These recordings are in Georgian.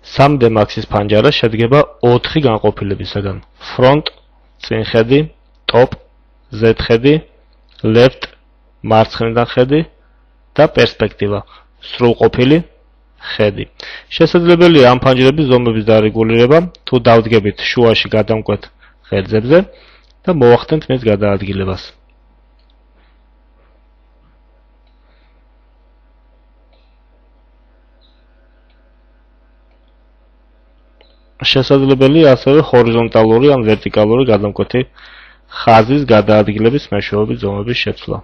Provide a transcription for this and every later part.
3D Max-ის ფანჯარა შედგება 4 განყოფილებისაგან: front, წინ ხედი, top, Z ხედი, left, მარცხნიდან ხედი და პერსპექტივა, სრულყოფილი ხედი. შესაძლებელია ამ ფანჯრების ზომების დარეგულირება, თუ დავდგებით შუაში გადამკვეთ ღერძებზე და მოვახდენთ მის გადაადგილებას. შესაძლებელია ასევე ჰორიზონტალური ან ვერტიკალური გადამკვეთი ხაზის გადაადგილების მეშვეობით ზომების შეცვლა.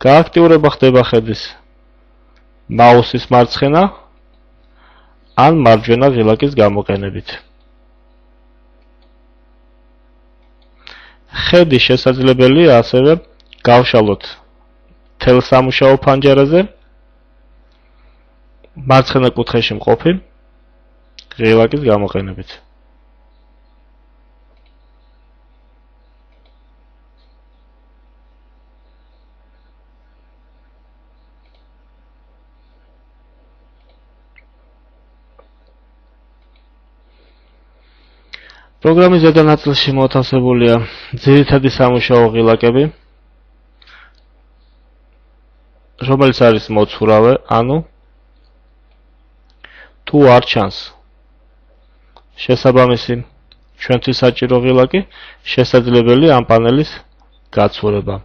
გააქტიურება ხდება ხედის მაუსის მარცხენა ან მარჯვენა ღილაკის გამოყენებით. ხედი შესაძლებელია ასევე გავშალოთ მთელ სამუშაო ფანჯარაზე მარცხენა კუთხეში მყოფი ღილაკის გამოყენებით. პროგრამის ზედა ნაწილში მოთავსებულია ძირითადი სამუშაო ღილაკები, რომელიც არის მოცურავე, ანუ თუ არ ჩანს შესაბამისი ჩვენთვის საჭირო ღილაკი, შესაძლებელია ამ პანელის გაცურება.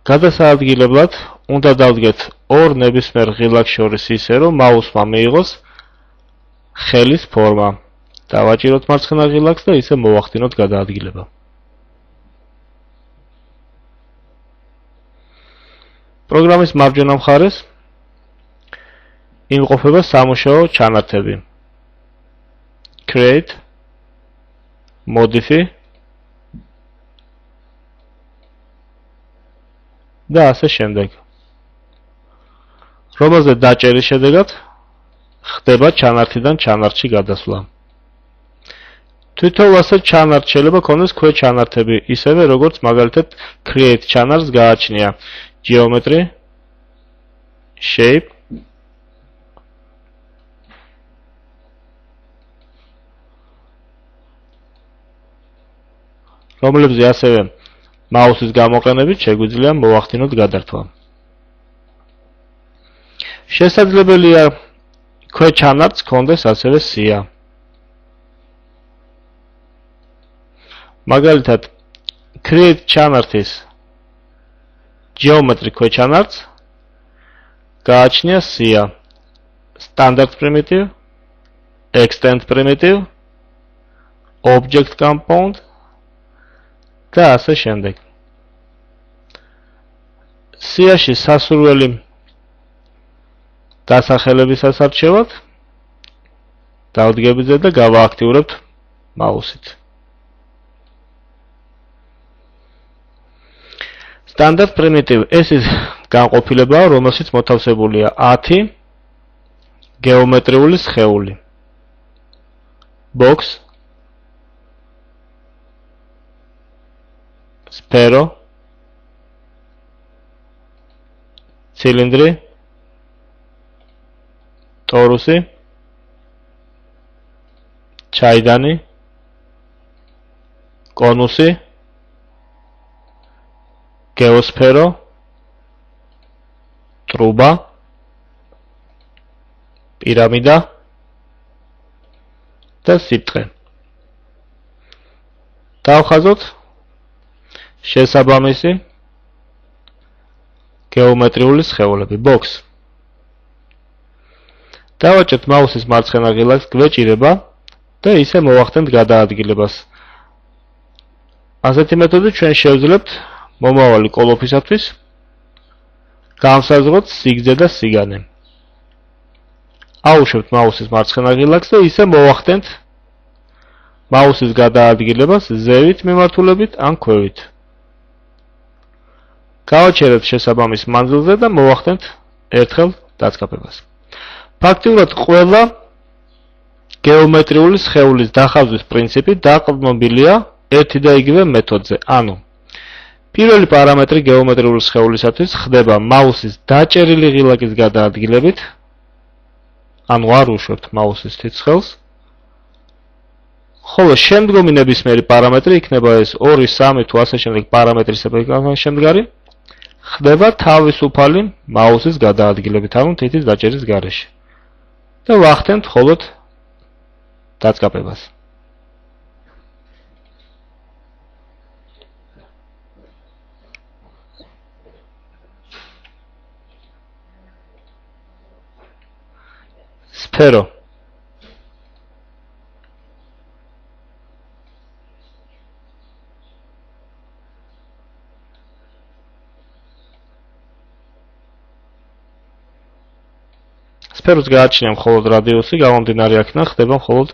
გადასაადგილებლად უნდა დავდგეთ ორ ნებისმიერ ღილაკს შორის ისე, რომ მაუსმა მიიღოს ხელის ფორმა. დავაჭიროთ მარცხენა ღილაკს და ისე მოვახდინოთ გადაადგილება. პროგრამის მარჯვენა მხარეს იმყოფება სამუშაო ჩანართები. Create, Modify და ასე შემდეგ. რომელზე დაჭერის შედეგად ხდება ჩანართიდან ჩანართში გადასვლა. თვითონ ასე ჩანართს შეიძლება ქონდეს ქვეშ ჩანართები, ისევე როგორც მაგალითად Create ჩანართს გააჩნია Geometry, Shape, რომლებზე ასევე მაუსის გამოყენებით შეგვიძლია მოვახდინოთ გადართვა. შესაძლებელია ქვეშ ჩანართს ქონდეს ასევე სია. მაგალითად, Create ჩანართის Geometry ქვეშ ჩანართს გააჩნია სია, Standard Primitive, Extend Primitive, Object Compound და ასე შემდეგ. სიაში სასურველი დასახელებისას არჩევად დავდგებით და გავააქტიურებთ მაუსით. Standard Primitive ეს ის განყოფილებაა, რომელშიც მოთავსებულია 10 გეომეტრიული სხეული. Box, Sphero, ცილინდრი, ტორუსი, ჩაიდანი, კონუსი, გეოსფერო, ტრუბა, პირამიდა და სიბრტყე. დავხაზოთ შესაბამისი გეომეტრიული სხეულები. Box. დავაჭერთ მაუსის მარცხენა ღილაკს, გვეჭირება და ისე მოვახდენთ გადაადგილებას. ასეთი მეთოდით ჩვენ შევძლებთ მომავალი კოლოფისათვის განსაზღვროთ სიგრძე და სიგანე. აუშვებთ მაუსის მარცხენა ღილაკს და ისე მოვახდენთ მაუსის გადაადგილებას ზევით მიმართულებით ან ქვევით. გავაჩერებთ შესაბამის მანძილზე და მოვახდენთ ერთხელ დაწყებებას. ფაქტიურად ყველა გეომეტრიული სხეულის დახაზვის პრინციპი დაყრდნობილია ერთი და იგივე მეთოდზე, ანუ P პირველი პარამეტრი გეომეტრიული სხეულისათვის ხდება მაუსის დაჭერილი ღილაკის გადაადგილებით, ანუ არ უშვებთ მაუსის თითხელს, ხოლო შემდგომი ნებისმიერი პარამეტრი იქნება ეს 2, 3 თუ ასე შემდეგ პარამეტრისგან შემდგარი, ხდება თავისუფალი მაუსის გადაადგილებით, ანუ თითის დაჭერის გარეშე. და ვახდენთ მხოლოდ დაწყაპებას. სფერო. სფეროს გააჩნია მხოლოდ რადიუსი, გამომდინარე აქედან ხდება მხოლოდ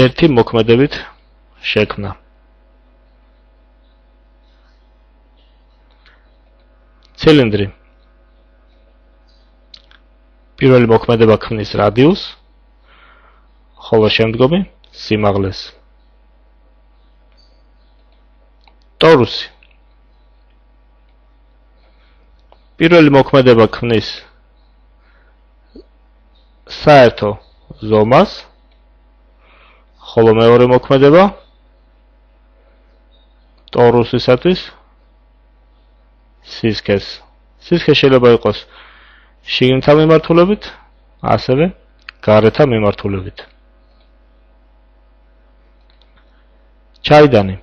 ერთი მოქმედებით შექმნა. ცილინდრი. პირველი მოქმედება ქმნის რადიუსს, ხოლო შემდგომი სიმაღლეს. ტორუსი. პირველი მოქმედება ქმნის საერთო ზომას, ხოლო მეორე მოქმედება ტორუსისათვის სისქეს. სისქე შეიძლება იყოს შიგნითა მიმართულებით, ასევე გარეთა მიმართულებით. ჩაიდანი.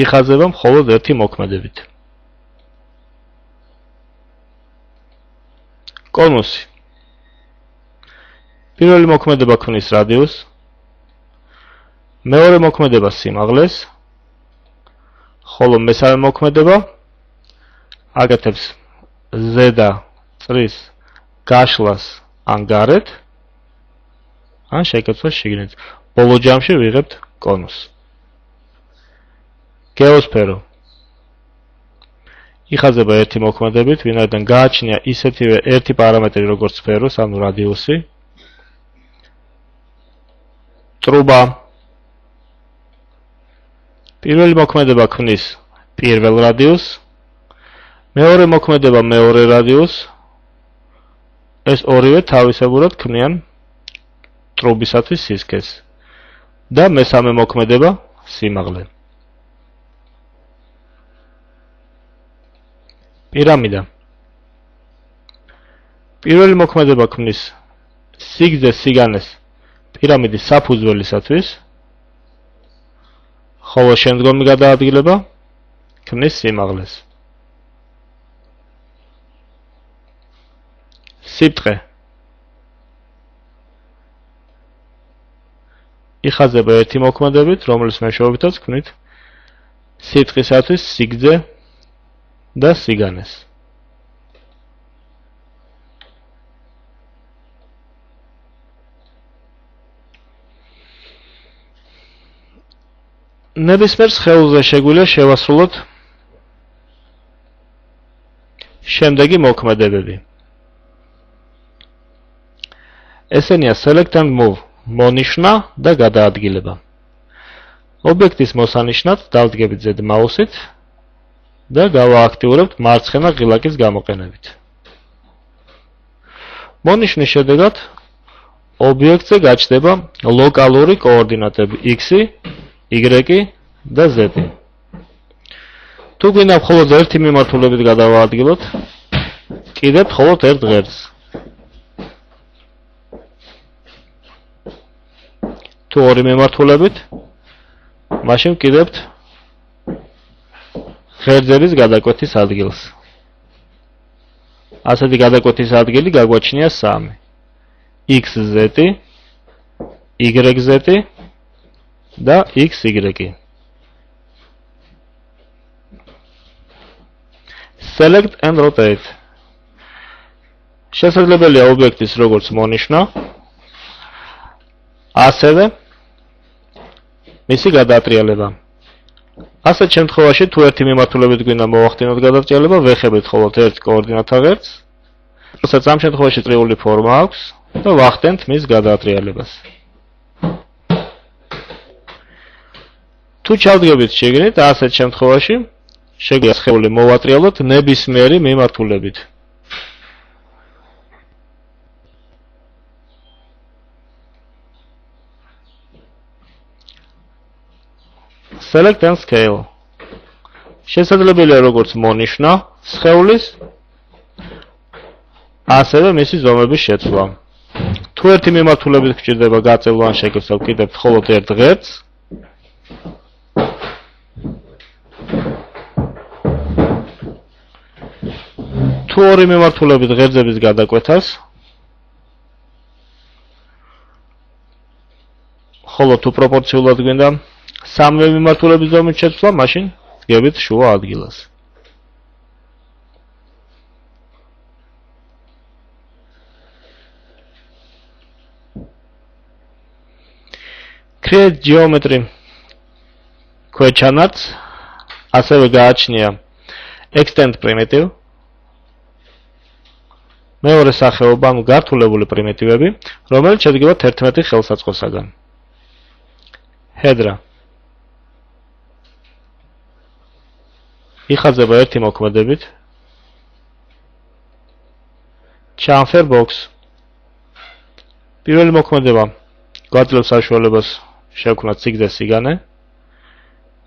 იხაზება მხოლოდ ერთი მოქმედებით. კონუსი. პირველი მოქმედება ქმნის რადიუსს, მეორე მოქმედება სიმაღლეს, ხოლო მესამე მოქმედება აკეთებს ზედა წრის გაშლას ან გარეთ, ან შეკეცვას შიგნით. ბოლო ჯამში ვიღებთ კონუსს. გეოსფერო. იხაზება ერთი მოქმედებით, ვინაიდან გააჩნია ისეთივე ერთი პარამეტრი როგორც სფეროს, ანუ რადიუსი. ტრუბა. პირველი მოქმედება ქმნის პირველ რადიუსს, მეორე მოქმედება მეორე რადიუსს, ეს ორივე თავისებურად ქმნიან ტრუბისათვის სისქეს და მესამე მოქმედება სიმაღლე. პირამიდა. პირველი მოქმედება ქმნის სიგრძეს სიგანეს პირამიდის საფუძველისათვის, ხოლო შემდგომი გადაადგილება ქმნის სიმაღლეს. სიბრტყე. იხაზება ერთი მოქმედებით, რომლის მეშვეობითაც ქმნით სიბრტყისათვის სიგრძე და სიგანეს. ნებისმიერ სხეულზე შეგვიძლია შევასრულოთ შემდეგი მოქმედებები. ესენია select and move, მონიშნა და გადაადგილება. ობიექტის მოსანიშნად დავდგებით ზედ მაუსით და გავააქტიურებთ მარცხენა ღილაკის გამოყენებით. მონიშნის შედეგად ობიექტზე გაჩნდება ლოკალური კოორდინატები x, y და z. თუ გვინდა მხოლოდ ერთი მიმართულებით გადავაადგილოთ, კიდევ მხოლოდ ერთ ღერძს. თუ ორი მიმართულებით, მაშინ ვკიდებთ ღერძების გადაკვეთის ადგილს. ასეთი გადაკვეთის ადგილი გაგვაჩნია 3. xz, yz და xy. Select and rotate. შესაძლებელია ობიექტის როგორც მონიშნა, ასევე მისი გადაატრიალება. ასეთ შემთხვევაში თუ ერთი მიმართულებით გვინდა მოვახდინოთ გადატრიალება, ვეხებით მხოლოდ ერთ კოორდინატთა ღერძს, როცა ამ შემთხვევაში წრიული ფორმა აქვს და ვახდენთ მის გადაატრიალებას. თუ ჩავდგებით შიგნით, ასეთ შემთხვევაში შეგვიძლია სხეული მოვატრიალოთ ნებისმიერი მიმართულებით. Select and scale. შესაძლებელია როგორც მონიშნა სხეულის, ასევე მისი ზომების შეცვლა. თუ ერთი მიმართულებით გვჭირდება გაწევა ან შეკეცვა, ვკიდებთ მხოლოდ ერთ ღერძს. თუ ორი მიმართულებით ღერძების გადაკვეთას, ხოლო თუ პროპორციულად გვინდა სამივე მიმართულების ზომის შეცვლა, მაშინ დგებით შუა ადგილას. Create geometry question-ს ასევე გააჩნია extend primitive. მეორე სახეობა, ანუ გართულებული პრიმიტივები, რომელიც შედგება 11 ხელსაწყოსაგან. Header. იხაზება ერთი მოქმედებით. Chamfer box. პირველი მოქმედება გვაძლევს საშუალებას შევქმნათ სიგრძე სიგანე.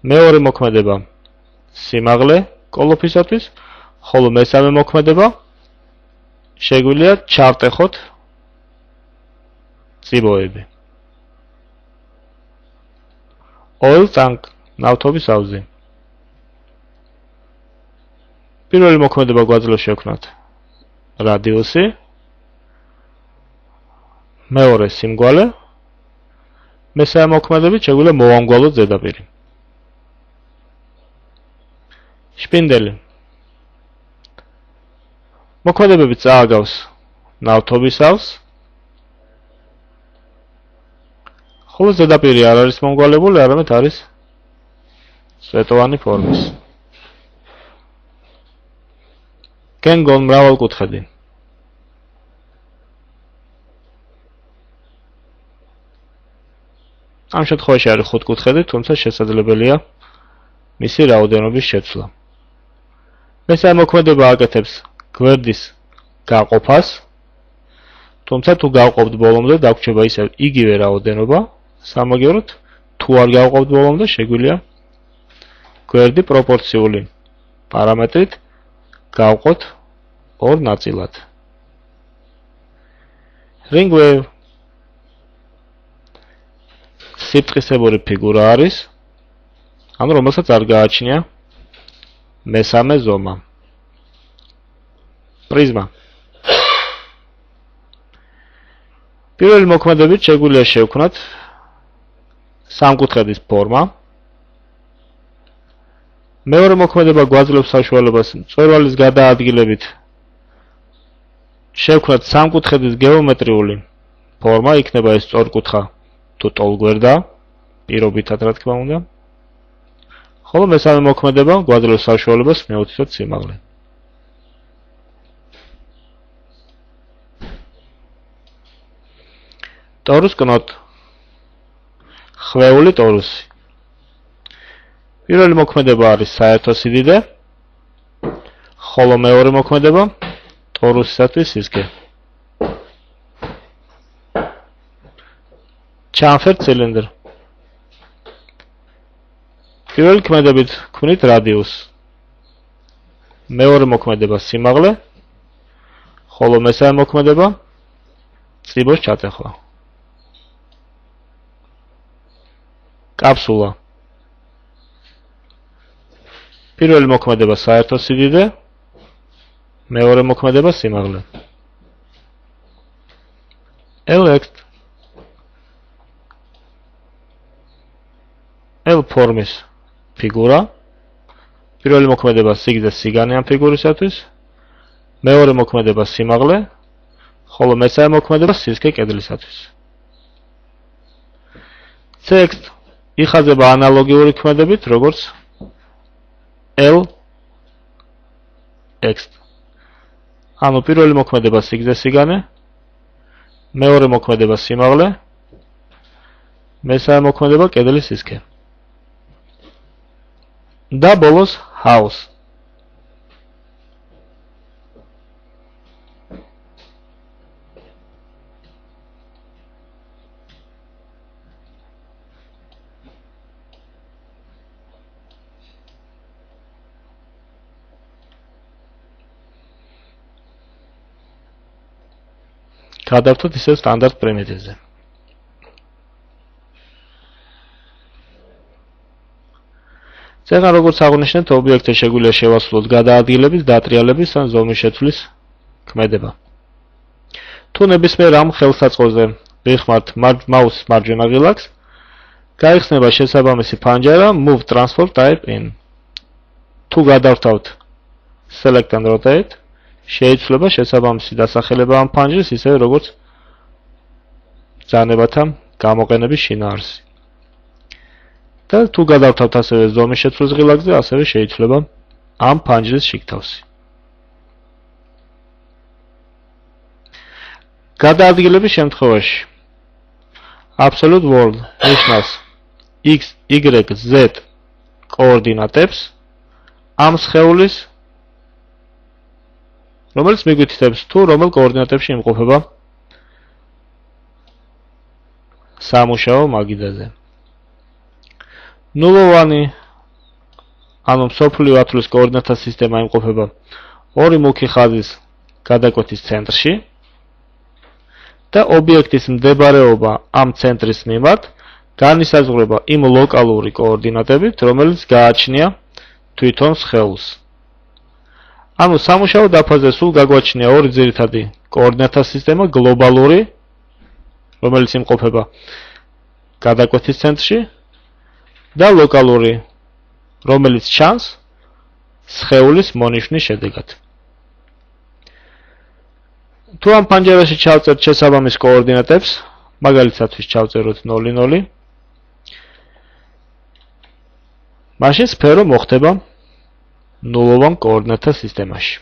მეორე მოქმედება სიმაღლე კოლოფისათვის, ხოლო მესამე მოქმედება შეგვიძლია ჩავტეხოთ წიბოები. Oil tank, ნავთობის აუზი. პირველი მოქმედება გვაძლევს შევქმნათ რადიუსი. მეორე სიმგვალე. მესამე მოქმედებით შეგვიძლია მოვამგვალოთ ზედაპირი. შპინდელი. მოქმედებები წააგავს ნავთობის აუზს. ხოლო ზედაპირი არ არის მომგვალებული, არამედ არის სვეტოვანი ფორმის. კენგონ მრავალკუთხედი. ამ შემთხვევაში არის ხუთკუთხედი, თუმცა შესაძლებელია მისი რაოდენობის შეცვლა. მესამე მოქმედება აკეთებს გვერდის გაყოფას, თუმცა თუ გავყოფთ ბოლომდე, დაგვრჩება ისევ იგივე რაოდენობა. სამაგიეროდ, თუ არ გავყოფთ ბოლომდე, შეგვიძლია გვერდი პროპორციული პარამეტრით გავყოთ ორ ნაწილად. Ring wave. სიფტყისებური ფიგურა არის, ანუ რომელსაც არ გააჩნია მესამე ზომა. პრიზმა. პირველი მოქმედებით შეგვიძლია შევქმნათ სამკუთხედის ფორმა. მეორე მოქმედება გვაძლევს საშუალებას მწვერვალის გადაადგილებით შევქმნათ სამკუთხედის გეომეტრიული ფორმა, იქნება ეს სწორკუთხა თუ ტოლგვერდა, პირობითად რა თქმა უნდა. ხოლო მესამე მოქმედება გვაძლევს საშუალებას მეოთითოთ სიმაღლე. ტორუს კნოტ. ხვეული ტორუსი. პირველი მოქმედება არის საერთო სიდიდე, ხოლო მეორე მოქმედება ტორუსისათვის სისქე. Chamfer cylinder. პირველი მოქმედებით გვქვნით რადიუსს. მეორე მოქმედება სიმაღლე, ხოლო მესამე მოქმედება წიბოს ჩატეხვა. კაფსულა. პირველი მოქმედება საერთო სიდიდე, მეორე მოქმედება სიმაღლე. Elect. L ფორმის ფიგურა. პირველი მოქმედება სიგრძე სიგანე ამ ფიგურისათვის, მეორე მოქმედება სიმაღლე, ხოლო მესამე მოქმედება სისქე კედლისათვის. Text იხაზება ანალოგიური ქმედებით, როგორც L text. ანუ პირველი მოქმედება სიგრძე სიგანე, მეორე მოქმედება სიმაღლე, მესამე მოქმედება კედლის სისქე. და ბოლოს house. გადავთოთ ისევ სტანდარტ პრიმიტივზე. წეგან როგორც აღვნიშნეთ, ობიექტზე შეგვიძლია შევასრულოთ გადაადგილების, დატრიალების ან ზომის შეცვლის ქმედება. თუ ნებისმიერ ამ ხელსაწყოზე ვიხმართ მაუსის მარჯვენა ღილაკს, გაიხსნება შესაბამისი ფანჯარა Move Transform Type In. თუ გადავრთავთ Select and Rotate, შეიცვლება შესაბამისი დასახელება ამ ფანჯრის, ისევე როგორც ბრძანებათა გამოყენების შინაარსი. და თუ გადავთავთ ასევე ზომის შეცვლის ღილაკზე, ასევე შეიცვლება ამ ფანჯრის შიგთავსი. გადაადგილების შემთხვევაში Absolute World ნიშნავს x, y, z კოორდინატებს ამ სხეულის, რომელიც მიგვითითებს თუ რომელ კოორდინატებში იმყოფება სამუშაო მაგიდაზე. ნულოვანი, ანუ მსოფლიო ათვლის კოორდინატთა სისტემა იმყოფება ორი მუქი ხაზის გადაკვეთის ცენტრში და ობიექტის მდებარეობა ამ ცენტრის მიმართ განისაზღვრება იმ ლოკალური კოორდინატებით, რომელიც გააჩნია თვითონ სხეულს. ანუ სამუშაო დაფაზე სულ გაგვაჩნია ორი ძირითადი კოორდინატთა სისტემა, გლობალური, რომელიც იმყოფება გადაკვეთის ცენტრში და ლოკალური, რომელიც ჩანს სხეულის მონიშნის შედეგად. თუ ამ ფანჯარაში ჩავწერთ შესაბამის კოორდინატებს, მაგალითად ჩავწეროთ 0, 0, მაშინ სფერო მოხდება ნულოვან კოორდინატთა სისტემაში.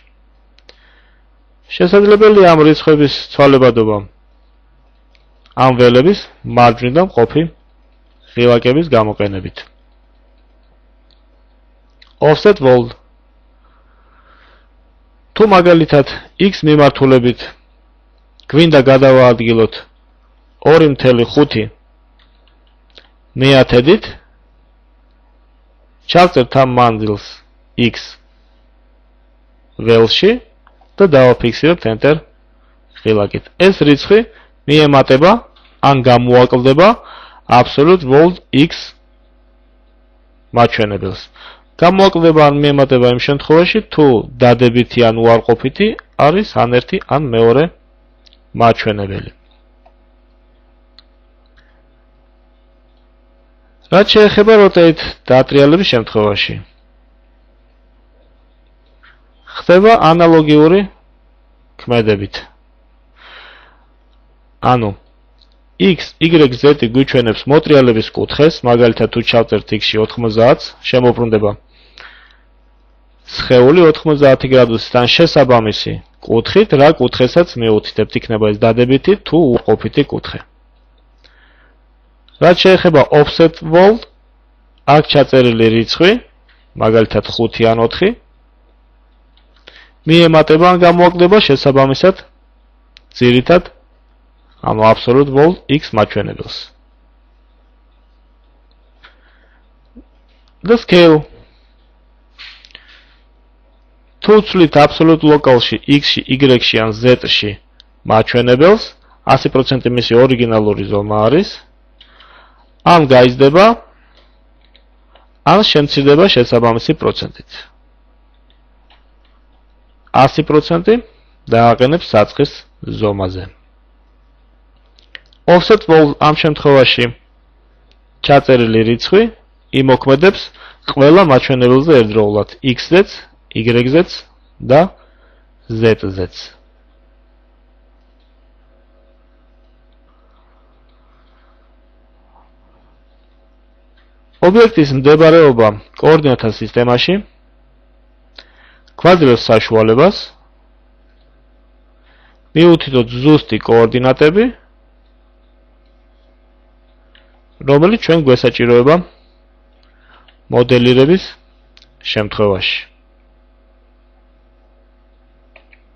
შესაძლებელია ამ რიცხვების ცვალებადობა ამ ველების მარჯვნიდან მყოფი ღილაკების გამოყენებით. Offset World. თუ მაგალითად x მიმართულებით გვინდა გადავაადგილოთ 2.5 მეათედით, ჩავწერთ ამ მანძილს x ველში და დავაფიქსირებთ Enter ღილაკით. ეს რიცხვი მიემატება ან გამოაკლდება Absolute World x მაჩვენებელს. გამოაკლდება ან მიემატება იმ შემთხვევაში, თუ დადებითი ან უარყოფითი არის ან ერთი ან მეორე მაჩვენებელი. რაც შეეხება Rotate დატრიალების შემთხვევაში, ხდება ანალოგიური ქმედებით. ანუ x, y, z გვიჩვენებს მოტრიალების კუთხეს, მაგალითად თუ ჩავწერთ x-ში 90-ს, შემოbrunდება სხეული 90 გრადუსიდან შესაბამისი კუთხით, რა კუთხესაც მიუთითებთ, იქნება ეს დადებითი თუ უარყოფითი კუთხე. რაც შეეხება Offset World, აქ ჩაწერილი რიცხვი, მაგალითად 5 ან 4, მიემატება ან გამოაკლდება შესაბამისად ძირითად, ანუ Absolute World x მაჩვენებელს. The Scale. თუ ვცვლით Absolute Localში x-ში, y-ში ან z-ში მაჩვენებელს, 100% მისი ორიგინალური ზომა არის, ან გაიზრდება, ან შემცირდება შესაბამისი პროცენტით. 100% დააყენებს საწყის ზომაზე. Offset World ამ შემთხვევაში ჩაწერილი რიცხვი იმოქმედებს ყველა მაჩვენებელზე ერთდროულად x-ზეც, y-ზეც და z-ზეც. ობიექტის მდებარეობა კოორდინატთა სისტემაში გვაძლევს საშუალებას მიუთითოთ ზუსტი კოორდინატები, რომელიც ჩვენ გვესაჭიროება მოდელირების შემთხვევაში.